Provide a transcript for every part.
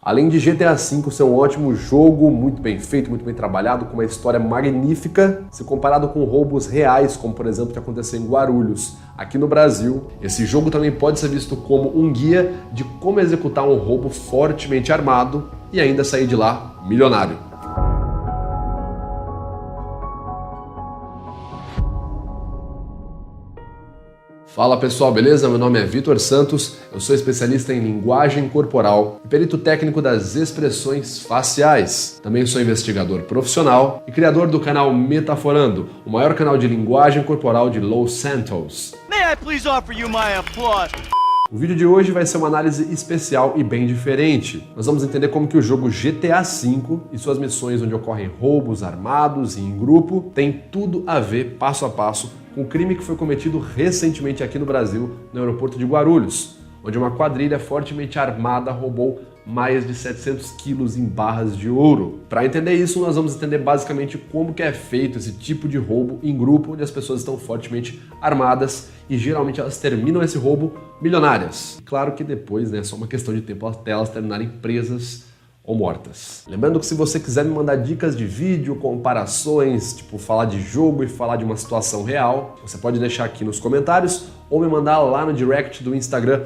Além de GTA V ser um ótimo jogo, muito bem feito, muito bem trabalhado, com uma história magnífica, se comparado com roubos reais, como por exemplo o que aconteceu em Guarulhos, aqui no Brasil, esse jogo também pode ser visto como um guia de como executar um roubo fortemente armado e ainda sair de lá milionário. Fala pessoal, beleza? Meu nome é Vitor Santos, eu sou especialista em linguagem corporal e perito técnico das expressões faciais. Também sou investigador profissional e criador do canal Metaforando, o maior canal de linguagem corporal de Los Santos. May I please offer you my applause? O vídeo de hoje vai ser uma análise especial e bem diferente. Nós vamos entender como que o jogo GTA V e suas missões onde ocorrem roubos armados e em grupo tem tudo a ver, passo a passo, com o crime que foi cometido recentemente aqui no Brasil, no aeroporto de Guarulhos, onde uma quadrilha fortemente armada roubou mais de 700 quilos em barras de ouro. Para entender isso, nós vamos entender basicamente como que é feito esse tipo de roubo em grupo, onde as pessoas estão fortemente armadas e geralmente elas terminam esse roubo milionárias. Claro que depois, né, é só uma questão de tempo até elas terminarem presas ou mortas. Lembrando que se você quiser me mandar dicas de vídeo, comparações, tipo falar de jogo e falar de uma situação real, você pode deixar aqui nos comentários ou me mandar lá no direct do Instagram,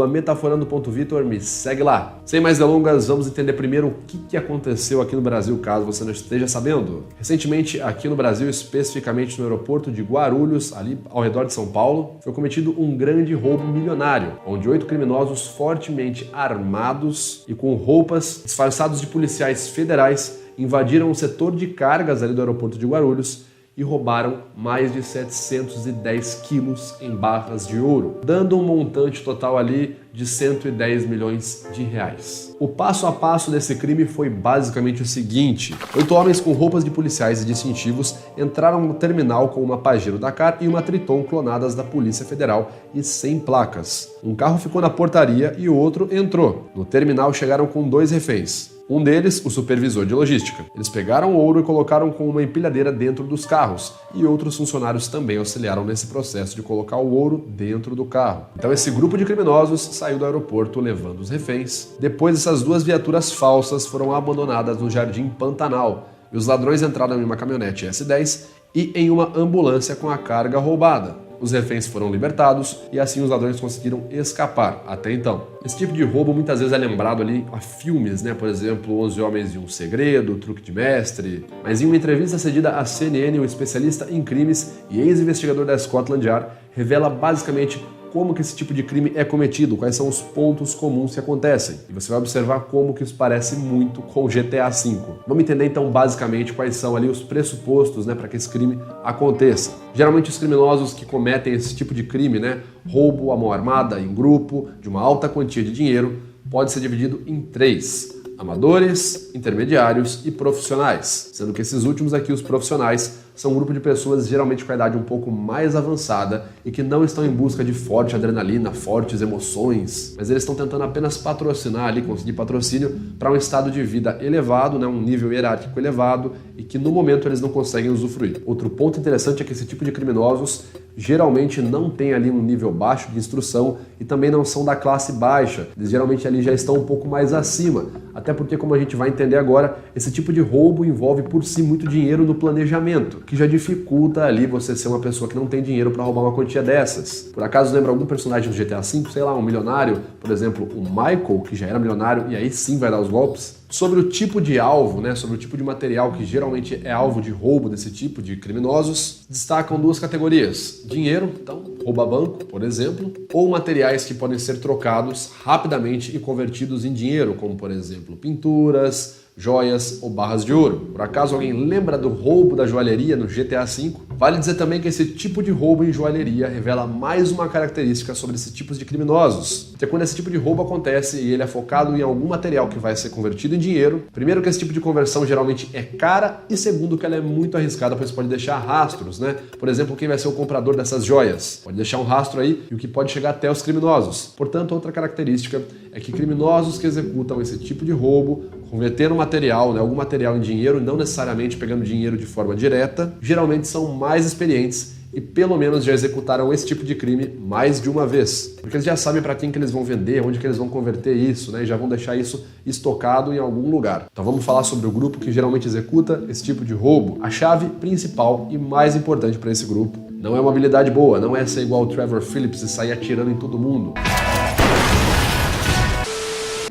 @metaforando.vitor, me segue lá. Sem mais delongas, vamos entender primeiro o que aconteceu aqui no Brasil, caso você não esteja sabendo. Recentemente, aqui no Brasil, especificamente no aeroporto de Guarulhos, ali ao redor de São Paulo, foi cometido um grande roubo milionário, onde 8 criminosos fortemente armados e com roupas disfarçados de policiais federais invadiram o setor de cargas ali do aeroporto de Guarulhos e roubaram mais de 710 quilos em barras de ouro, dando um montante total ali de 110 milhões de reais. O passo a passo desse crime foi basicamente o seguinte: 8 homens com roupas de policiais e distintivos entraram no terminal com uma Pajero Dakar e uma Triton clonadas da Polícia Federal e sem placas. Um carro ficou na portaria e o outro entrou. No terminal chegaram com 2 reféns. Um deles, o supervisor de logística. Eles pegaram o ouro e colocaram com uma empilhadeira dentro dos carros, e outros funcionários também auxiliaram nesse processo de colocar o ouro dentro do carro. Então esse grupo de criminosos saiu do aeroporto levando os reféns. Depois, essas 2 viaturas falsas foram abandonadas no Jardim Pantanal, e os ladrões entraram em uma caminhonete S10 e em uma ambulância com a carga roubada. Os reféns foram libertados e assim os ladrões conseguiram escapar até então. Esse tipo de roubo muitas vezes é lembrado ali a filmes, né? Por exemplo, 11 Homens e um Segredo, Truque de Mestre. Mas em uma entrevista cedida à CNN, o especialista em crimes e ex-investigador da Scotland Yard revela basicamente como que esse tipo de crime é cometido, quais são os pontos comuns que acontecem. E você vai observar como que isso parece muito com o GTA V. Vamos entender então basicamente quais são ali os pressupostos, né, para que esse crime aconteça. Geralmente os criminosos que cometem esse tipo de crime, né, roubo à mão armada em grupo, de uma alta quantia de dinheiro, pode ser dividido em 3. Amadores, intermediários e profissionais, sendo que esses últimos aqui, os profissionais, são um grupo de pessoas geralmente com a idade um pouco mais avançada e que não estão em busca de forte adrenalina, fortes emoções, mas eles estão tentando apenas patrocinar ali, conseguir patrocínio para um estado de vida elevado, né, um nível hierárquico elevado e que no momento eles não conseguem usufruir. Outro ponto interessante é que esse tipo de criminosos geralmente não tem ali um nível baixo de instrução e também não são da classe baixa. Eles geralmente ali já estão um pouco mais acima, até porque, como a gente vai entender agora, esse tipo de roubo envolve por si muito dinheiro no planejamento, que já dificulta ali você ser uma pessoa que não tem dinheiro para roubar uma quantia dessas. Por acaso lembra algum personagem do GTA V, sei lá, um milionário, por exemplo, o Michael, que já era milionário e aí sim vai dar os golpes? Sobre o tipo de alvo, né, sobre o tipo de material que geralmente é alvo de roubo desse tipo de criminosos, destacam 2 categorias: dinheiro, então rouba banco, por exemplo, ou materiais que podem ser trocados rapidamente e convertidos em dinheiro, como por exemplo pinturas, joias ou barras de ouro. Por acaso alguém lembra do roubo da joalheria no GTA V? Vale dizer também que esse tipo de roubo em joalheria revela mais uma característica sobre esses tipos de criminosos, que é quando esse tipo de roubo acontece e ele é focado em algum material que vai ser convertido em dinheiro. Primeiro, que esse tipo de conversão geralmente é cara, e segundo, que ela é muito arriscada, pois pode deixar rastros, né? Por exemplo, quem vai ser o comprador dessas joias pode deixar um rastro aí, e o que pode chegar até os criminosos. Portanto, outra característica é que criminosos que executam esse tipo de roubo, convertendo material, né, algum material em dinheiro, não necessariamente pegando dinheiro de forma direta, geralmente são mais experientes e pelo menos já executaram esse tipo de crime mais de uma vez. Porque eles já sabem para quem que eles vão vender, onde que eles vão converter isso, né? E já vão deixar isso estocado em algum lugar. Então vamos falar sobre o grupo que geralmente executa esse tipo de roubo. A chave principal e mais importante para esse grupo não é uma habilidade boa, não é ser igual o Trevor Phillips e sair atirando em todo mundo.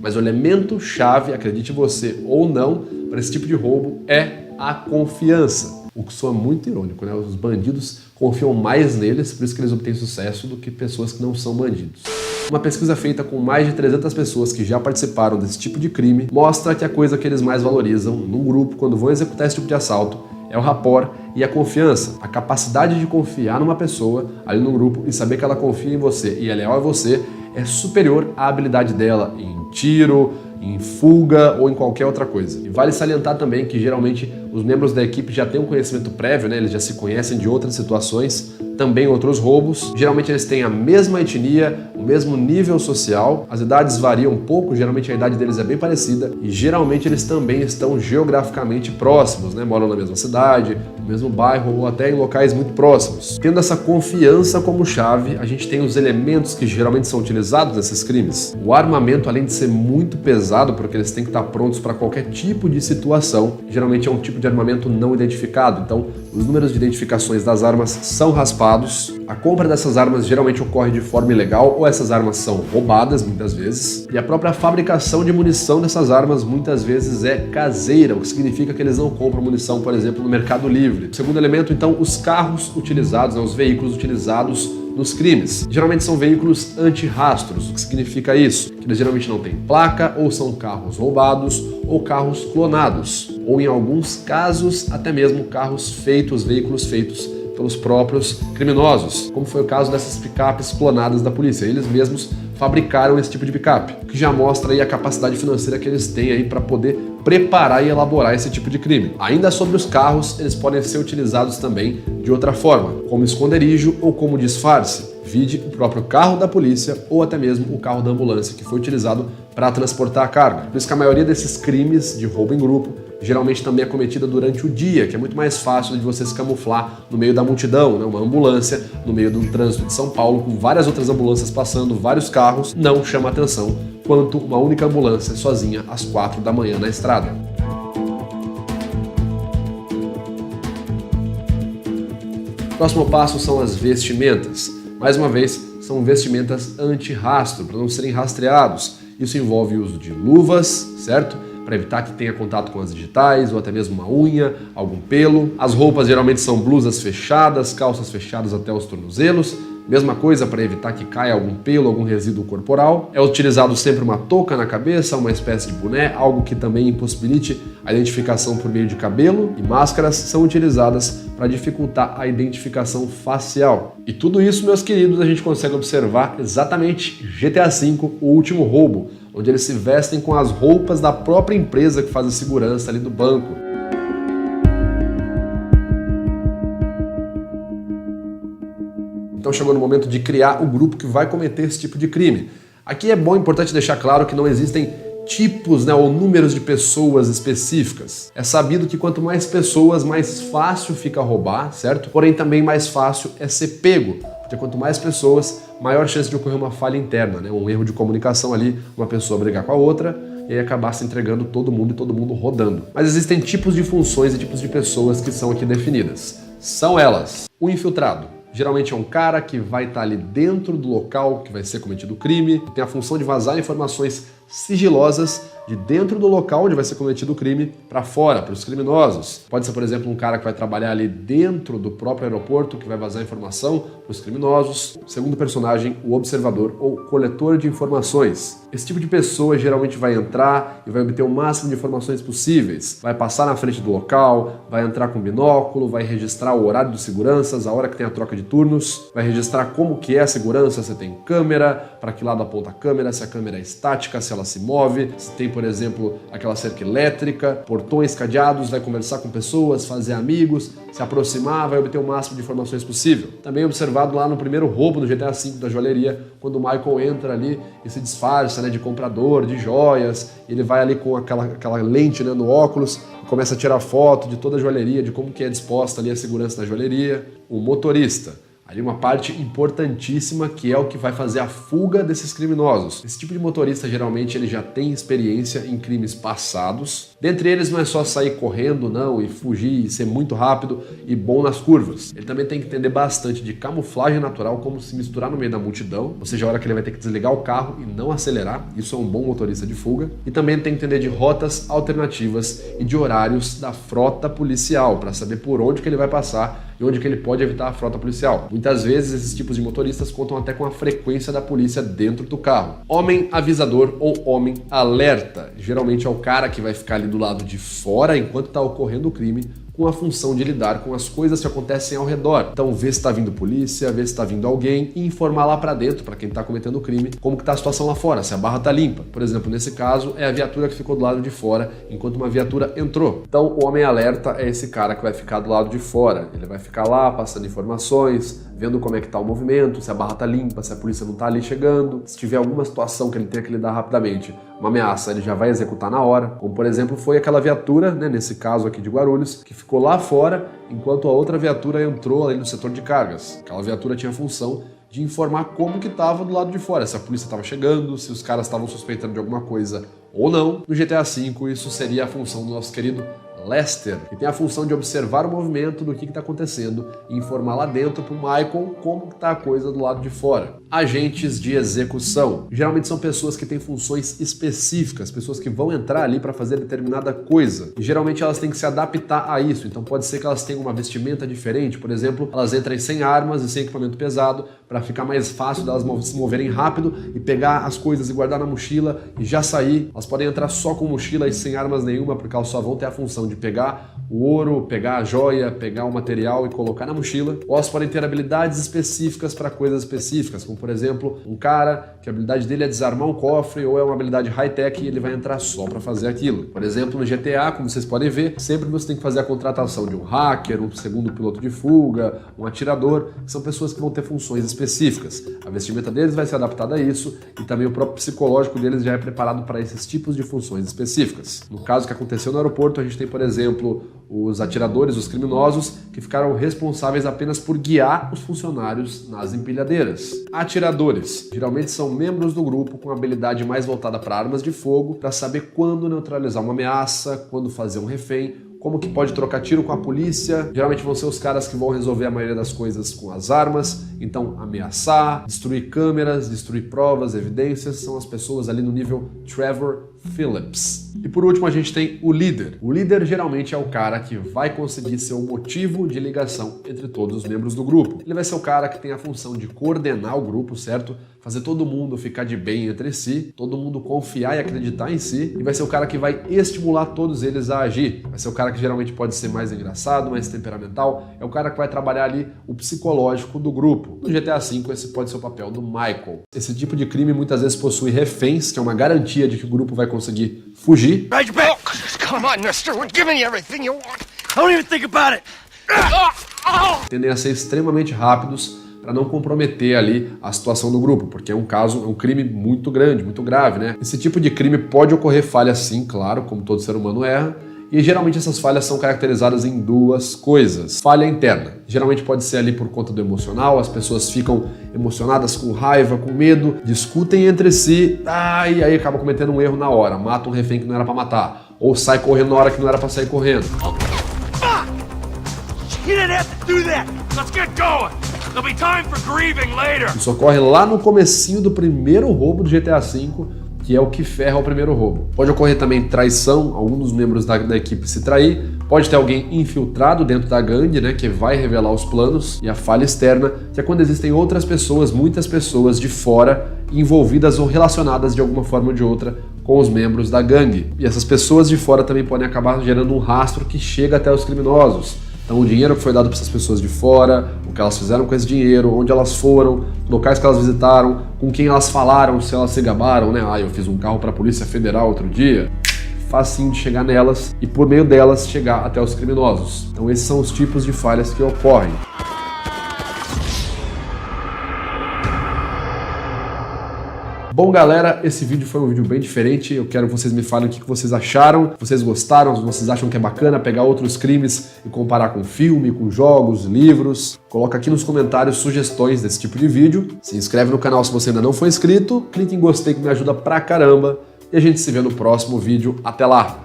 Mas o elemento chave, acredite você ou não, para esse tipo de roubo é a confiança. O que soa muito irônico, né? Os bandidos confiam mais neles, por isso que eles obtêm sucesso, do que pessoas que não são bandidos. Uma pesquisa feita com mais de 300 pessoas que já participaram desse tipo de crime mostra que a coisa que eles mais valorizam num grupo quando vão executar esse tipo de assalto é o rapport e a confiança. A capacidade de confiar numa pessoa ali no grupo e saber que ela confia em você e é leal a você é superior à habilidade dela em tiro, em fuga ou em qualquer outra coisa. E vale salientar também que geralmente os membros da equipe já têm um conhecimento prévio, né? Eles já se conhecem de outras situações, também outros roubos. Geralmente eles têm a mesma etnia, o mesmo nível social, as idades variam um pouco, geralmente a idade deles é bem parecida e geralmente eles também estão geograficamente próximos, né? Moram na mesma cidade, no mesmo bairro ou até em locais muito próximos. Tendo essa confiança como chave, a gente tem os elementos que geralmente são utilizados nesses crimes. O armamento, além de ser muito pesado, porque eles têm que estar prontos para qualquer tipo de situação, geralmente é um tipo de armamento não identificado, então os números de identificações das armas são raspados. A compra dessas armas geralmente ocorre de forma ilegal ou essas armas são roubadas muitas vezes. E a própria fabricação de munição dessas armas muitas vezes é caseira, o que significa que eles não compram munição, por exemplo, no Mercado Livre. O segundo elemento, então, os carros utilizados, os veículos utilizados nos crimes. Geralmente são veículos anti-rastros. O que significa isso? Que eles geralmente não têm placa, ou são carros roubados, ou carros clonados. Ou em alguns casos, até mesmo carros feitos, veículos feitos pelos próprios criminosos, como foi o caso dessas picapes clonadas da polícia. Eles mesmos fabricaram esse tipo de picape, o que já mostra aí a capacidade financeira que eles têm aí para poder preparar e elaborar esse tipo de crime. Ainda sobre os carros, eles podem ser utilizados também de outra forma, como esconderijo ou como disfarce. Vide o próprio carro da polícia ou até mesmo o carro da ambulância que foi utilizado para transportar a carga. Por isso que a maioria desses crimes de roubo em grupo geralmente também é cometida durante o dia, que é muito mais fácil de você se camuflar no meio da multidão, né? Uma ambulância no meio de um trânsito de São Paulo com várias outras ambulâncias passando, vários carros, não chama atenção quanto uma única ambulância sozinha às 4 da manhã na estrada. O próximo passo são as vestimentas. Mais uma vez, são vestimentas anti-rastro, para não serem rastreados. Isso envolve o uso de luvas, certo? Para evitar que tenha contato com as digitais ou até mesmo uma unha, algum pelo. As roupas geralmente são blusas fechadas, calças fechadas até os tornozelos. Mesma coisa para evitar que caia algum pelo, algum resíduo corporal. É utilizado sempre uma touca na cabeça, uma espécie de boné, algo que também impossibilite a identificação por meio de cabelo. E máscaras são utilizadas para dificultar a identificação facial. E tudo isso, meus queridos, a gente consegue observar exatamente GTA V, o último roubo, onde eles se vestem com as roupas da própria empresa que faz a segurança ali do banco. Então chegou no momento de criar o grupo que vai cometer esse tipo de crime. Aqui é bom e importante deixar claro que não existem tipos, né, ou números de pessoas específicas. É sabido que quanto mais pessoas, mais fácil fica roubar, certo? Porém também mais fácil é ser pego, porque quanto mais pessoas, maior chance de ocorrer uma falha interna, né, um erro de comunicação ali, uma pessoa brigar com a outra e aí acabar se entregando todo mundo e todo mundo rodando. Mas existem tipos de funções e tipos de pessoas que são aqui definidas. São elas: o infiltrado. Geralmente é um cara que vai estar ali dentro do local que vai ser cometido o crime, tem a função de vazar informações sigilosas de dentro do local onde vai ser cometido o crime para fora, para os criminosos. Pode ser, por exemplo, um cara que vai trabalhar ali dentro do próprio aeroporto, que vai vazar informação para os criminosos. Segundo personagem, o observador ou coletor de informações. Esse tipo de pessoa geralmente vai entrar e vai obter o máximo de informações possíveis. Vai passar na frente do local, vai entrar com binóculo, vai registrar o horário dos seguranças, a hora que tem a troca de turnos, vai registrar como que é a segurança, se tem câmera, para que lado aponta a câmera, se a câmera é estática, se ela ela se move, se tem, por exemplo, aquela cerca elétrica, portões cadeados, vai conversar com pessoas, fazer amigos, se aproximar, vai obter o máximo de informações possível. Também observado lá no primeiro roubo do GTA V da joalheria, quando o Michael entra ali e se disfarça, né, de comprador, de joias, ele vai ali com aquela lente, né, no óculos, começa a tirar foto de toda a joalheria, de como que é disposta ali a segurança da joalheria. O motorista. Ali uma parte importantíssima que é o que vai fazer a fuga desses criminosos. Esse tipo de motorista geralmente ele já tem experiência em crimes passados. Dentre eles não é só sair correndo não e fugir e ser muito rápido e bom nas curvas. Ele também tem que entender bastante de camuflagem natural, como se misturar no meio da multidão, ou seja, a hora que ele vai ter que desligar o carro e não acelerar. Isso é um bom motorista de fuga. E também tem que entender de rotas alternativas e de horários da frota policial, para saber por onde que ele vai passar e onde que ele pode evitar a frota policial. Muitas vezes esses tipos de motoristas contam até com a frequência da polícia dentro do carro. Homem avisador ou homem alerta. Geralmente é o cara que vai ficar ali do lado de fora enquanto está ocorrendo o crime, com a função de lidar com as coisas que acontecem ao redor. Então, ver se está vindo polícia, ver se está vindo alguém e informar lá para dentro, para quem está cometendo o crime, como que está a situação lá fora, se a barra está limpa. Por exemplo, nesse caso, é a viatura que ficou do lado de fora, enquanto uma viatura entrou. Então, o homem alerta é esse cara que vai ficar do lado de fora. Ele vai ficar lá, passando informações, vendo como é que está o movimento, se a barra está limpa, se a polícia não está ali chegando. Se tiver alguma situação que ele tenha que lidar rapidamente, uma ameaça, ele já vai executar na hora. Como, por exemplo, foi aquela viatura, né, nesse caso aqui de Guarulhos, que ficou lá fora, enquanto a outra viatura entrou ali no setor de cargas. Aquela viatura tinha a função de informar como que estava do lado de fora, se a polícia estava chegando, se os caras estavam suspeitando de alguma coisa ou não. No GTA V, isso seria a função do nosso querido Lester, que tem a função de observar o movimento do que está acontecendo e informar lá dentro para o Michael como está a coisa do lado de fora. Agentes de execução. Geralmente são pessoas que têm funções específicas, pessoas que vão entrar ali para fazer determinada coisa. E geralmente elas têm que se adaptar a isso. Então pode ser que elas tenham uma vestimenta diferente. Por exemplo, elas entrem sem armas e sem equipamento pesado para ficar mais fácil delas se moverem rápido e pegar as coisas e guardar na mochila e já sair. Elas podem entrar só com mochila e sem armas nenhuma, porque elas só vão ter a função de pegar o ouro, pegar a joia, pegar o material e colocar na mochila. Ou elas podem ter habilidades específicas para coisas específicas, como por exemplo, um cara que a habilidade dele é desarmar um cofre ou é uma habilidade high-tech e ele vai entrar só para fazer aquilo. Por exemplo, no GTA, como vocês podem ver, sempre você tem que fazer a contratação de um hacker, um segundo piloto de fuga, um atirador, que são pessoas que vão ter funções específicas. A vestimenta deles vai ser adaptada a isso e também o próprio psicológico deles já é preparado para esses tipos de funções específicas. No caso que aconteceu no aeroporto, a gente tem, por exemplo, os atiradores, os criminosos, que ficaram responsáveis apenas por guiar os funcionários nas empilhadeiras. Atiradores geralmente são membros do grupo com habilidade mais voltada para armas de fogo, para saber quando neutralizar uma ameaça, quando fazer um refém, como que pode trocar tiro com a polícia. Geralmente vão ser os caras que vão resolver a maioria das coisas com as armas, então ameaçar, destruir câmeras, destruir provas, evidências, são as pessoas ali no nível Trevor Phillips. E por último a gente tem o líder. O líder geralmente é o cara que vai conseguir ser o motivo de ligação entre todos os membros do grupo. Ele vai ser o cara que tem a função de coordenar o grupo, certo? Fazer todo mundo ficar de bem entre si, todo mundo confiar e acreditar em si, e vai ser o cara que vai estimular todos eles a agir. Vai ser o cara que geralmente pode ser mais engraçado, mais temperamental, é o cara que vai trabalhar ali o psicológico do grupo. No GTA V esse pode ser o papel do Michael. Esse tipo de crime muitas vezes possui reféns, que é uma garantia de que o grupo vai conseguir fugir. Ride your back. Come on, mister. We're giving you everything you want. Don't even think about it. Tendem a ser extremamente rápidos para não comprometer ali a situação do grupo, porque é um crime muito grande, muito grave, né? Esse tipo de crime pode ocorrer falhas sim, claro, como todo ser humano erra, e geralmente essas falhas são caracterizadas em duas coisas. Falha interna. Geralmente pode ser ali por conta do emocional, as pessoas ficam emocionadas, com raiva, com medo, discutem entre si, e aí acabam cometendo um erro na hora, mata um refém que não era para matar, ou sai correndo na hora que não era para sair correndo. Isso ocorre lá no comecinho do primeiro roubo do GTA V, que é o que ferra o primeiro roubo. Pode ocorrer também traição, algum dos membros da equipe se trair, pode ter alguém infiltrado dentro da gangue, né, que vai revelar os planos, e a falha externa, que é quando existem outras pessoas, muitas pessoas de fora, envolvidas ou relacionadas de alguma forma ou de outra com os membros da gangue. E essas pessoas de fora também podem acabar gerando um rastro que chega até os criminosos. Então o dinheiro que foi dado para essas pessoas de fora, o que elas fizeram com esse dinheiro, onde elas foram, locais que elas visitaram, com quem elas falaram, se elas se gabaram, né? Ah, eu fiz um carro para a Polícia Federal outro dia. Facinho de chegar nelas e por meio delas chegar até os criminosos. Então esses são os tipos de falhas que ocorrem. Bom, galera, esse vídeo foi um vídeo bem diferente. Eu quero que vocês me falem o que vocês acharam. Vocês gostaram? Vocês acham que é bacana pegar outros crimes e comparar com filme, com jogos, livros? Coloca aqui nos comentários sugestões desse tipo de vídeo. Se inscreve no canal se você ainda não for inscrito. Clique em gostei que me ajuda pra caramba. E a gente se vê no próximo vídeo. Até lá!